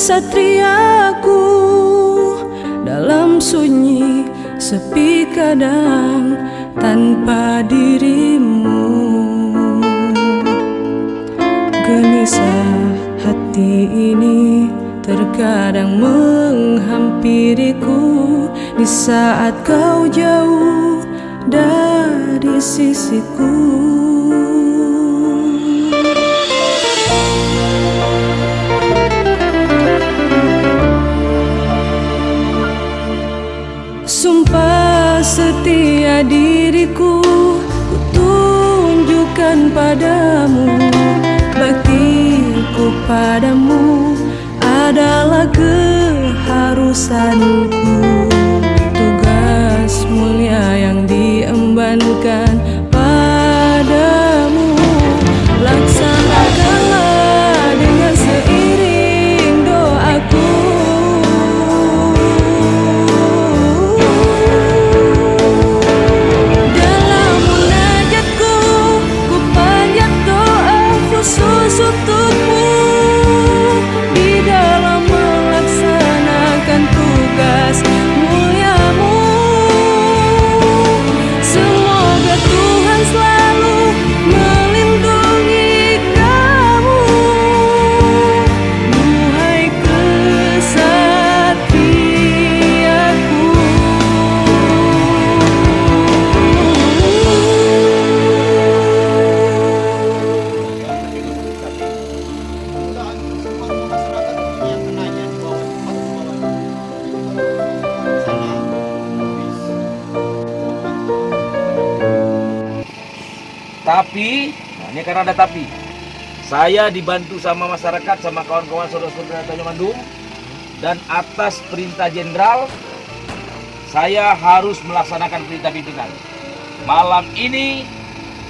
kesatriaku dalam sunyi sepi kadang tanpa dirimu. Gelisah hati ini terkadang menghampiriku di saat kau jauh dari sisiku. Sumpah setia diriku ku tunjukkan padamu, baktiku padamu adalah keharusanku. Tugas mulia yang diembankan padamu, laksanakanlah dengan seiring doaku. Dalam munajatku ku panjat doa khusus untukmu, di dalam melaksanakan tugas muliamu. Semoga Tuhan selalu melindungi kamu, duhai kesatriaku. Tapi, nah ini karena ada tapi, saya dibantu sama masyarakat, sama kawan-kawan saudara-saudara Tanjung Mandum, dan atas perintah jenderal, saya harus melaksanakan perintah pimpinan. Malam ini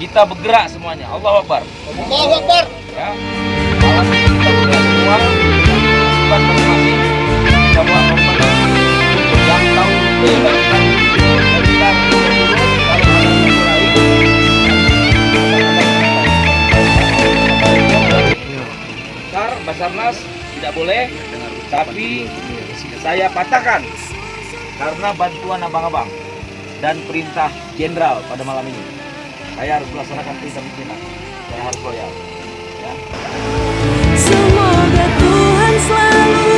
kita bergerak semuanya. Allahu Akbar. Allahu Akbar. Ya. Malam ini kita bergerak semua. Bukan masing-masing. Kita buat korban yang tahu melibatkan kita turun kalau ada yang lain. Basarnas tidak boleh, tapi saya patahkan karena bantuan abang-abang dan perintah jenderal pada malam ini. Saya harus melaksanakan perintah pimpinan. Saya harus loyal. Ya. Semoga Tuhan selalu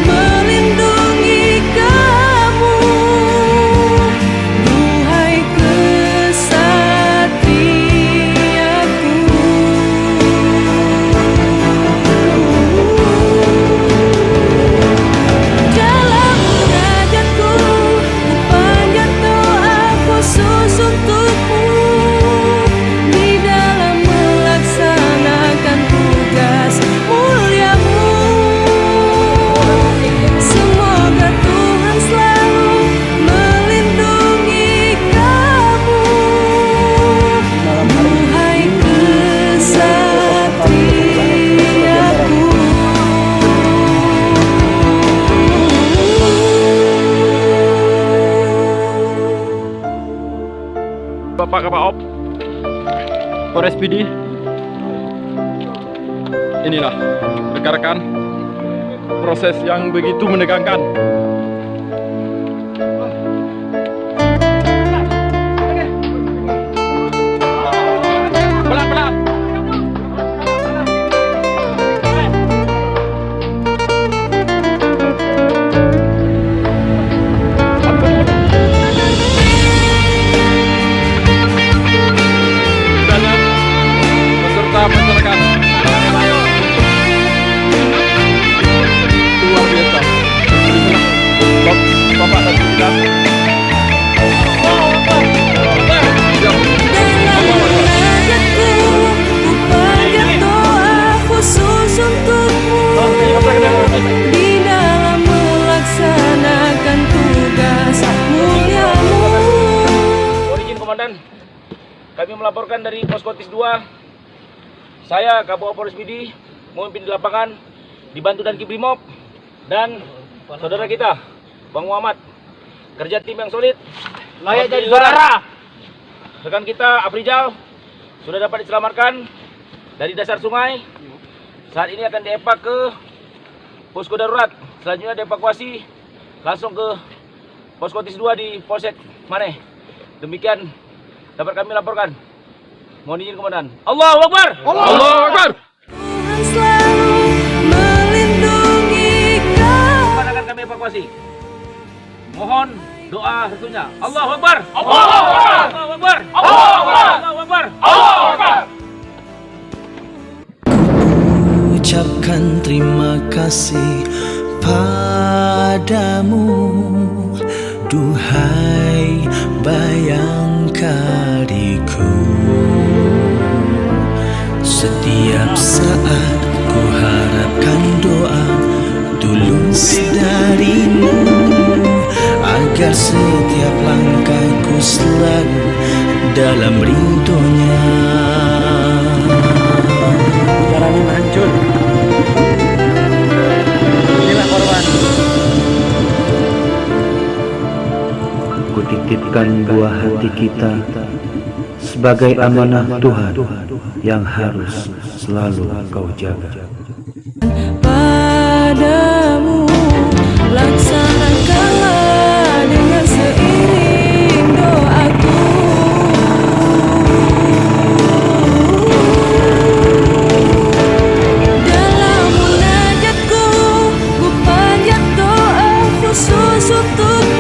melindungi kamu, duhai kesatriaku. Dalam munajatku ku panjat doa khusus untukmu, di dalam melaksanakan tugas muliamu. Semoga Tuhan selalu melindungi kamu, duhai kesatriaku. Bapak Kapal Op Polres PD, inilah rekan-rekan proses yang begitu menegangkan. Pelan-pelan. Beserta masyarakat luar biasa. Bapak dan kita. Dalam munajatku ku panjat doa khusus untukmu, di dalam melaksanakan tugas muliamu. Mohon izin Komandan, kami melaporkan dari Poskotis 2. Saya Kabupatен Polres PD memimpin di lapangan dibantu dan Kibrimob dan saudara kita Bang Muhammad. Kerja tim yang solid. Layak jadi Alhamdulillah, saudara. rekan kita Afrizal sudah dapat diselamatkan dari dasar sungai. Saat ini akan diepak ke posko darurat. Selanjutnya dievakuasi langsung ke posko TIS 2 di Polsek Maneh. Demikian dapat kami laporkan. Mohon izin komandan. Allahu Akbar. Allahu Akbar. Tuhan selalu melindungi kau. Kapan akan kami evakuasi? Mohon doa restunya. Allahu Akbar. Allahu Akbar. Allahu Akbar. Allahu Akbar. Allahu Akbar. Allahu Akbar. Ucapkan terima kasih padamu, duhai Bayangkariku. Setiap saat ku harapkan doa tulus darimu, agar setiap langkahku selalu dalam ridhonya. Jalanan hancur. Inilah korban. Kutitipkan buah hati kita sebagai amanah Tuhan yang harus selalu kau jaga. Padamu laksanakanlah dengan seiring doaku. Dalam munajatku ku panjat doa khusus untukmu.